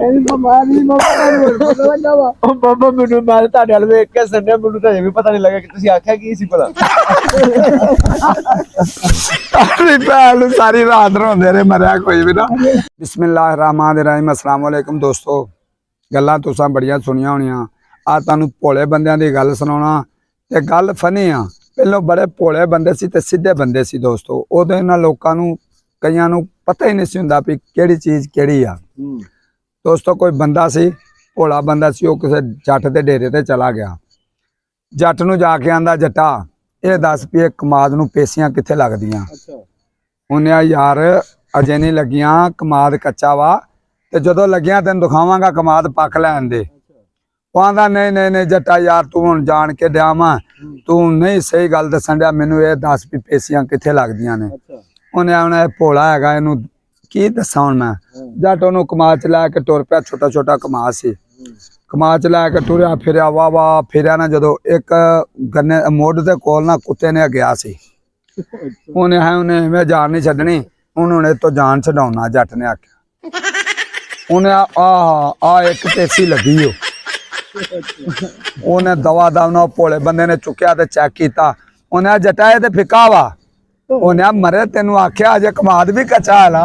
ਬਾਬਾ ਮੈਨੂੰ ਮੈਂ ਤੁਹਾਡੇ ਵੱਲ ਵੇਖ ਕੇ ਸੰਡੇ ਮੈਨੂੰ ਤਾਂ ਇਹ ਵੀ ਪਤਾ ਨਹੀਂ ਲੱਗਾ ਕਿ ਤੁਸੀਂ ਆਖਿਆ ਕੀ ਸੀ ਭਲਾ। ਭੈਣ ਸਾਰੀ ਰਾਤ ਰੋਂਦੇ ਰਹੇ, ਮਰਿਆ ਕੋਈ ਵੀ ਨਾ। ਬਿਸਮਿल्लाह रहमान रहीम। अस्सलाम वालेकुम दोस्तों, गल्लां तुसां बड़ियां सुनियां होणियां। आ तुहानूं भोले बंदियां दी गल सुणाउणा ते गल फनी आ। पहलों बड़े भोले बंदे सी ते सीधे बंदे सी दोस्तों। उदों इन्हां लोकां नूं कईयां नूं पता ही नहीं सी हुंदा भी किहड़ी चीज़ किहड़ी आ। दोस्तों कोई बंदा सी, भोला बंदा सी, वो किसी जट के डेरे ते चला गया। जट नूं जाके आंदा, जट्टा ये दस भी कमाद नूं पेसियां कित्थे लगदियां। उन्हें यार अजे नहीं लगियां, कमाद कच्चा वा, ते जदों लगियां तैनूं दिखावांगा कमाद पक लैण दे। वो आंदा नहीं नहीं नहीं जट्टा यार तू हुण जान के दिया वा, तू नहीं सही गल दस्सण दिया, मैनूं ये दस भी पेसियां कित्थे लगदियां ने। उन्हें भोला हैगा, इहनूं की दस्सां हुण मैं। जट उहनूं कमाद च लै के टुर पिया, छोटा छोटा कमाद सी। कमाद च लै के टुरिया फिरिया, वाह वाह फिरिया ना, जदों एक गन्ने मोड़ दे कोल ना कुत्ते ने गया सी। उन्हें इवें जान नहीं छड्डनी, उन्होंने तो जान छड्डाउणा। जट ने आख्या उन्हें आ एक पेसी लगी हो। उन्हें दवा दवा भोले बंदे ने चुक्या ते चेक किया। उन्हें जटा ते फिका वा। उन्हें मरे तेनू आख्या अजे कमाद भी कच्चा है ना।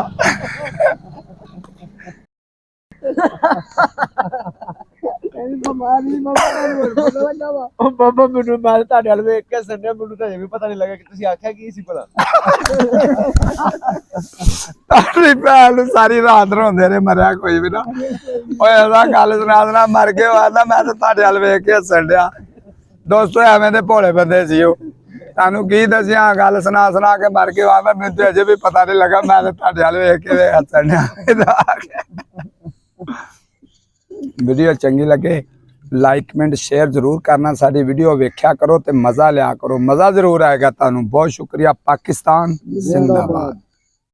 ਬਾਬਾ ਮੈਨੂੰ ਮੈਂ ਤੁਹਾਡੇ ਵੱਲ ਵੇਖ ਕੇ ਸੰਡੇ ਮੈਨੂੰ ਤਾਂ ਇਹ ਵੀ ਪਤਾ ਨਹੀਂ ਲੱਗਾ ਕਿ ਤੁਸੀਂ ਆਖਿਆ ਕੀ ਸੀ ਭਲਾ। भैन सारी रात रोंदे रहे, मरिया कोई भी ना। गल सुना देना, मर गए आंदा मैं तो तुहाडे वल वेख के हस्सण डिया। दोस्तों एवें दे भोले बंदे सी ओ। तुहानूं की दस्सियां, गल सुना सुना के मर गए आंदा मैनूं तो अजे भी पता नहीं लगा, मैं तो तुहाडे वल वेख के हस्सण डिया। वीडियो चंगी लगे लाइक कमेंट शेयर जरूर करना। साडी वीडियो वेख्या करो ते मज़ा लिया करो, मज़ा जरूर आएगा तुहानूं। बहुत शुक्रिया। पाकिस्तान जिंदाबाद।